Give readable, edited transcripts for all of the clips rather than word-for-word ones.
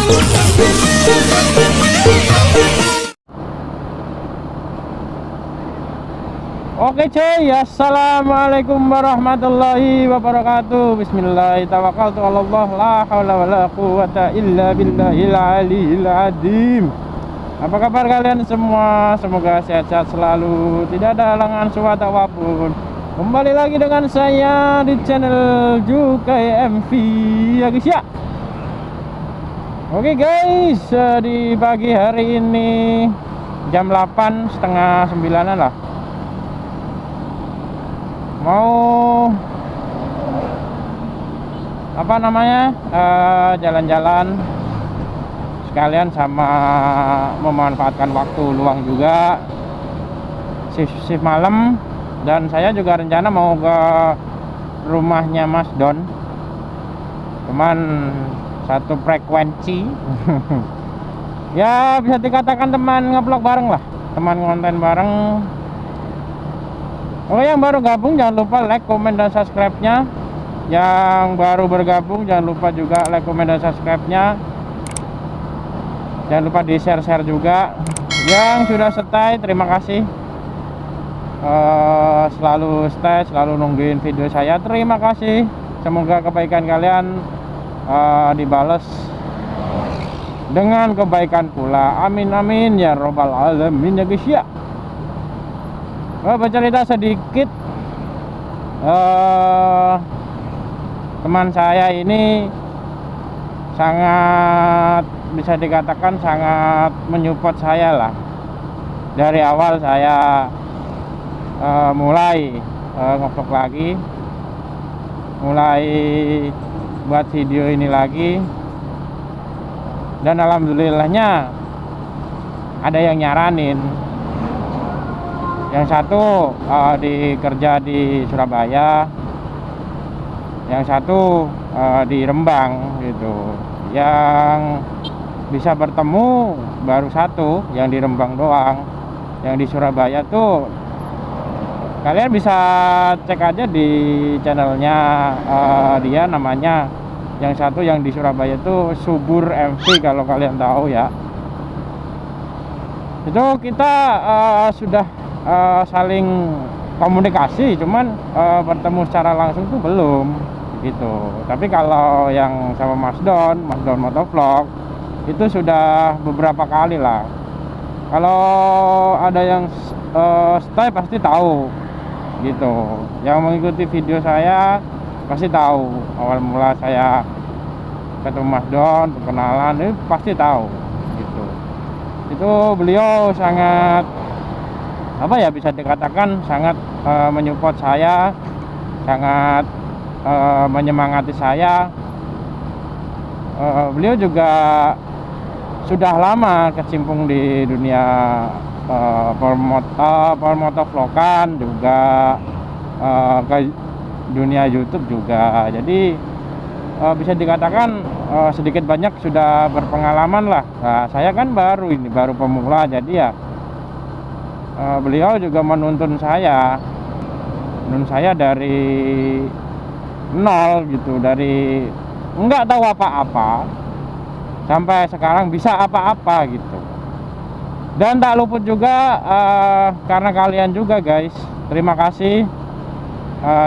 Oke cuy, assalamualaikum warahmatullahi wabarakatuh. Bismillahirrahmanirrahim. La haula wala quwata illa billahil aliyil azim. Apa kabar kalian semua? Semoga sehat-sehat selalu, tidak ada halangan suatu apapun. Kembali lagi dengan saya di channel Jukai MV ya guys ya. Oke guys, di pagi hari ini jam 8 setengah 9 lah, mau apa namanya, jalan-jalan sekalian sama memanfaatkan waktu luang juga, shift malam. Dan saya juga rencana mau ke rumahnya Mas Don, cuman satu frekuensi. Ya bisa dikatakan teman ngevlog bareng lah, teman konten bareng. Oh, yang baru gabung jangan lupa like, komen, dan subscribe-nya. Yang baru bergabung jangan lupa juga like, komen, dan subscribe-nya. Jangan lupa di share-share juga. Yang sudah stay, terima kasih. Selalu stay, selalu nungguin video saya, terima kasih. Semoga kebaikan kalian dibalas dengan kebaikan pula. Amin amin ya robbal alamin ya guys ya. Bercerita sedikit, teman saya ini sangat, bisa dikatakan sangat menyupport saya lah. Dari awal saya mulai ngevlog lagi, mulai buat video ini lagi, dan alhamdulillahnya ada yang nyaranin. Yang satu kerja di Surabaya, yang satu di Rembang gitu. Yang bisa bertemu baru satu, yang di Rembang doang. Yang di Surabaya tuh kalian bisa cek aja di channelnya dia, namanya. Yang satu yang di Surabaya itu Subur MV, kalau kalian tahu ya. Itu kita sudah saling komunikasi, cuman bertemu secara langsung tuh belum gitu. Tapi kalau yang sama Mas Don Motovlog itu sudah beberapa kali lah. Kalau ada yang stay pasti tahu gitu. Yang mengikuti video saya pasti tahu awal mula saya ketemu Mas Don, perkenalan, ini pasti tahu gitu. Itu beliau sangat, apa ya, bisa dikatakan sangat menyupport saya, sangat menyemangati saya. Beliau juga sudah lama kecimpung di dunia motovlogan, juga ke dunia YouTube juga. Jadi bisa dikatakan sedikit banyak sudah berpengalaman lah. Nah, saya kan baru pemula, jadi ya beliau juga menuntun saya dari nol gitu, dari nggak tahu apa-apa sampai sekarang bisa apa-apa gitu. Dan tak luput juga karena kalian juga guys, terima kasih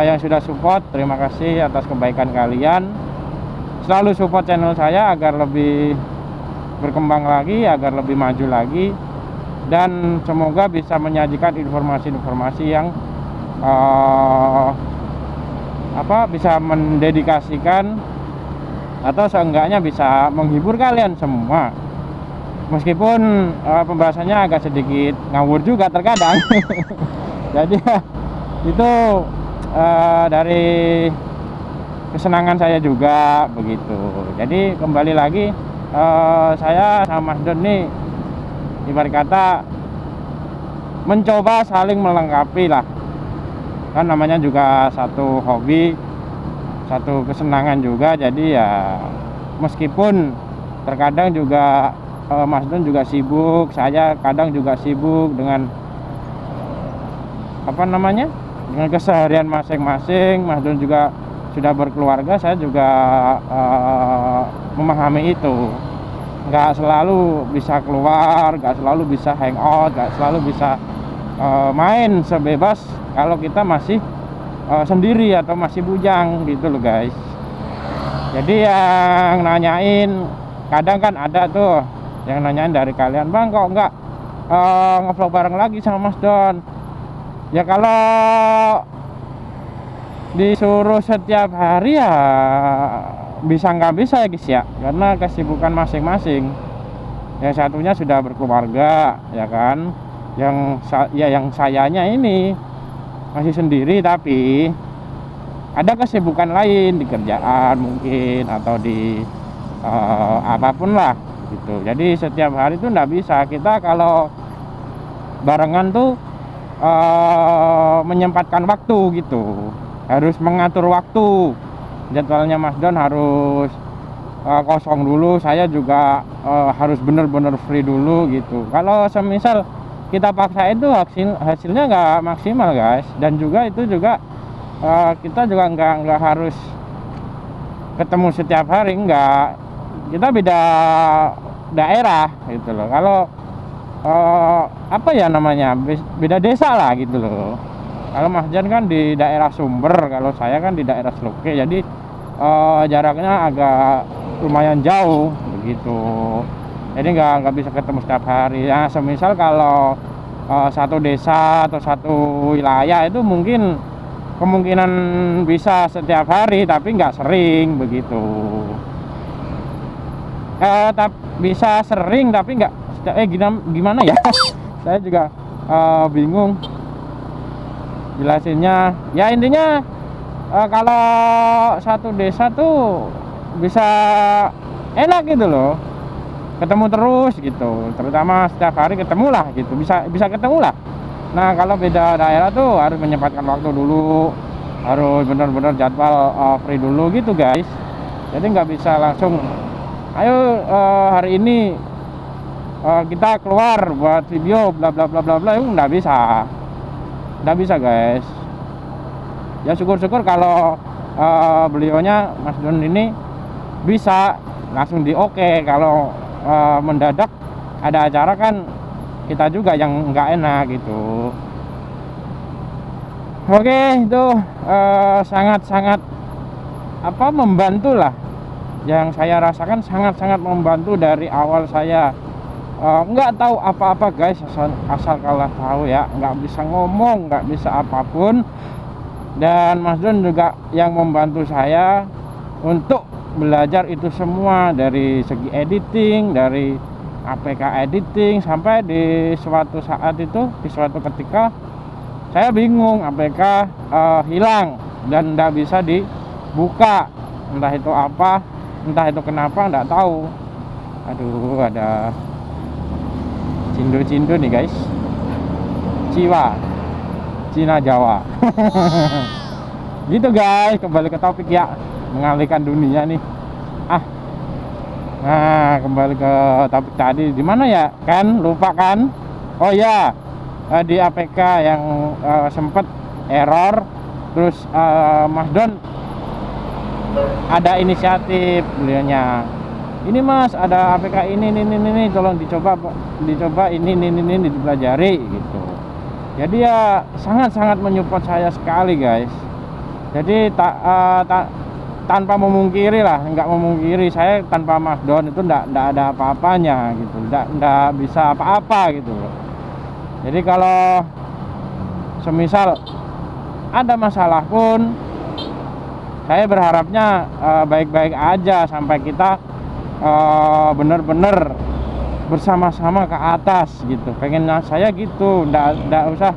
yang sudah support, terima kasih atas kebaikan kalian. Selalu support channel saya agar lebih berkembang lagi, agar lebih maju lagi, dan semoga bisa menyajikan informasi-informasi yang bisa mendedikasikan atau seenggaknya bisa menghibur kalian semua. Meskipun pembahasannya agak sedikit ngawur juga terkadang. Jadi itu dari kesenangan saya juga begitu. Jadi kembali lagi, saya sama Mas Don nih ibarat kata mencoba saling melengkapi lah. Kan namanya juga satu hobi, satu kesenangan juga. Jadi ya meskipun terkadang juga Mas Don juga sibuk, saya kadang juga sibuk dengan dengan keseharian masing-masing. Mas Don juga sudah berkeluarga, saya juga memahami itu. nggak selalu bisa keluar, nggak selalu bisa hangout, nggak selalu bisa main sebebas kalau kita masih sendiri atau masih bujang gitu loh guys. Jadi yang nanyain, kadang kan ada tuh yang nanyain dari kalian, bang kok nggak ngevlog bareng lagi sama Mas Don. Ya kalau disuruh setiap hari ya bisa nggak bisa ya guys ya, karena kesibukan masing-masing. Yang satunya sudah berkeluarga ya kan, yang sayanya ini masih sendiri, tapi ada kesibukan lain di kerjaan mungkin atau di apapun lah gitu. Jadi setiap hari itu nggak bisa. Kita kalau barengan tuh menyempatkan waktu gitu, harus mengatur waktu. Jadwalnya Mas Don harus kosong dulu, saya juga harus bener-bener free dulu gitu. Kalau semisal kita paksa itu hasilnya nggak maksimal guys. Dan juga itu juga kita juga nggak harus ketemu setiap hari, enggak. Kita beda daerah gitu loh. Kalau apa ya namanya, beda desa lah gitu loh. Kalau Mas Jan kan di daerah Sumber, kalau saya kan di daerah Sloke, jadi jaraknya agak lumayan jauh begitu. Jadi nggak bisa ketemu setiap hari. Nah, semisal kalau satu desa atau satu wilayah itu mungkin kemungkinan bisa setiap hari, tapi nggak sering begitu. Bisa sering tapi nggak gimana ya? Saya juga bingung jelasinnya. Ya intinya kalau satu desa tuh bisa enak gitu loh, ketemu terus gitu, terutama setiap hari ketemu lah gitu, bisa ketemu lah. Nah kalau beda daerah tuh harus menyempatkan waktu dulu, harus benar-benar jadwal free dulu gitu guys. Jadi nggak bisa langsung ayo hari ini kita keluar buat video bla bla bla bla bla, itu nggak bisa guys. Ya syukur-syukur kalau beliaunya Mas Don ini bisa langsung di oke. Kalau mendadak ada acara kan kita juga yang nggak enak gitu. Oke, itu sangat-sangat membantu lah. Yang saya rasakan sangat-sangat membantu dari awal saya nggak tahu apa-apa guys, asal kalau tahu ya, nggak bisa ngomong, nggak bisa apapun. Dan Mas Don juga yang membantu saya untuk belajar itu semua, dari segi editing, dari APK editing, sampai di suatu saat itu, di suatu ketika saya bingung, APK hilang dan tidak bisa dibuka, entah itu apa, entah itu kenapa, nggak tahu. Aduh, ada cindo-cindo nih guys, Cina Jawa. Gitu guys, kembali ke topik ya, mengalihkan dunia nih. Nah kembali ke topik tadi, di mana ya, kan lupa kan. Oh ya, di APK yang sempet error, terus Mas Don ada inisiatif beliaunya, ini Mas ada APK ini tolong dicoba ini dipelajari gitu. Jadi ya sangat-sangat menyupport saya sekali guys. Jadi tanpa memungkiri lah, nggak memungkiri, saya tanpa Mas Don itu nggak ada apa-apanya gitu, nggak bisa apa-apa gitu. Jadi kalau semisal ada masalah pun, saya berharapnya baik-baik aja sampai kita bener-bener bersama-sama ke atas gitu. Pengennya saya gitu, nggak usah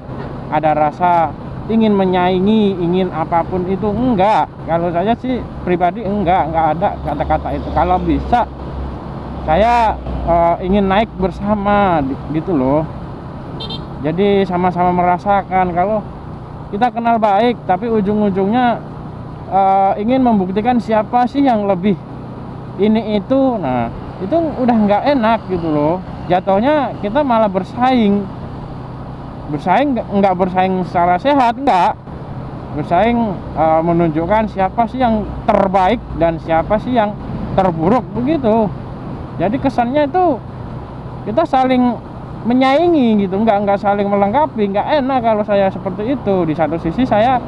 ada rasa ingin menyaingi, ingin apapun itu, enggak. Kalau saya sih pribadi enggak ada kata-kata itu. Kalau bisa saya ingin naik bersama gitu loh. Jadi sama-sama merasakan kalau kita kenal baik, tapi ujung-ujungnya ingin membuktikan siapa sih yang lebih ini itu. Nah itu udah nggak enak gitu loh. Jatuhnya kita malah bersaing, nggak bersaing secara sehat, nggak bersaing menunjukkan siapa sih yang terbaik dan siapa sih yang terburuk begitu. Jadi kesannya itu kita saling menyaingi gitu, nggak saling melengkapi, nggak enak kalau saya seperti itu. Di satu sisi saya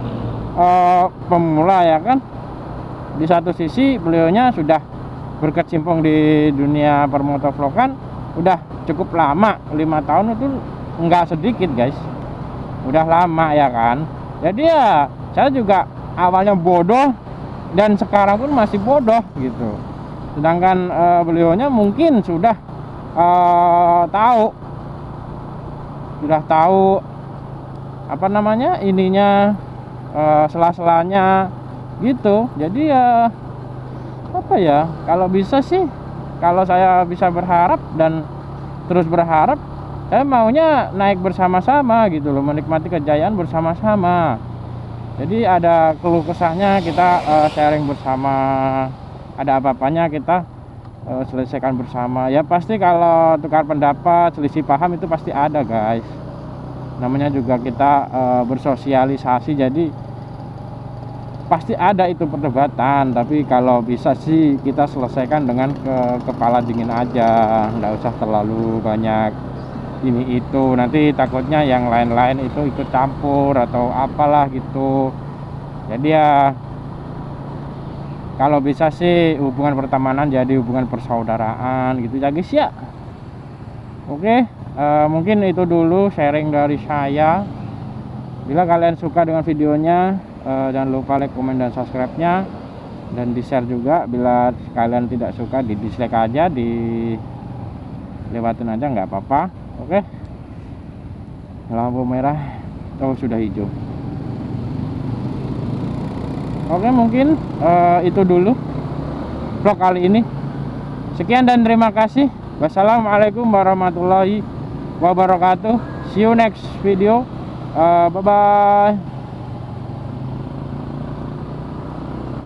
pemula ya kan, di satu sisi beliaunya sudah berkecimpung di dunia permotovlogan udah cukup lama, 5 tahun itu nggak sedikit guys, udah lama ya kan. Jadi ya saya juga awalnya bodoh dan sekarang pun masih bodoh gitu, sedangkan beliaunya mungkin sudah tahu apa namanya ininya, sela-selanya gitu. Jadi ya apa ya, kalau bisa sih, kalau saya bisa berharap dan terus berharap, saya maunya naik bersama-sama gitu loh, menikmati kejayaan bersama-sama. Jadi ada keluh kesahnya kita sharing bersama, ada apa-apanya kita selesaikan bersama. Ya pasti kalau tukar pendapat, selisih paham itu pasti ada guys, namanya juga kita bersosialisasi, jadi pasti ada itu perdebatan. Tapi kalau bisa sih kita selesaikan dengan kepala dingin aja, nggak usah terlalu banyak ini itu, nanti takutnya yang lain-lain itu ikut campur atau apalah gitu. Jadi ya kalau bisa sih hubungan pertemanan jadi hubungan persaudaraan gitu ya guys ya. Oke, mungkin itu dulu sharing dari saya. Bila kalian suka dengan videonya, jangan lupa like, komen, dan subscribe-nya, dan di share juga. Bila kalian tidak suka, di dislike aja, dilewatin aja nggak apa-apa. Oke, lampu merah sudah hijau. Oke, mungkin itu dulu vlog kali ini. Sekian dan terima kasih. Wassalamualaikum warahmatullahi wabarakatuh. See you next video. Bye bye.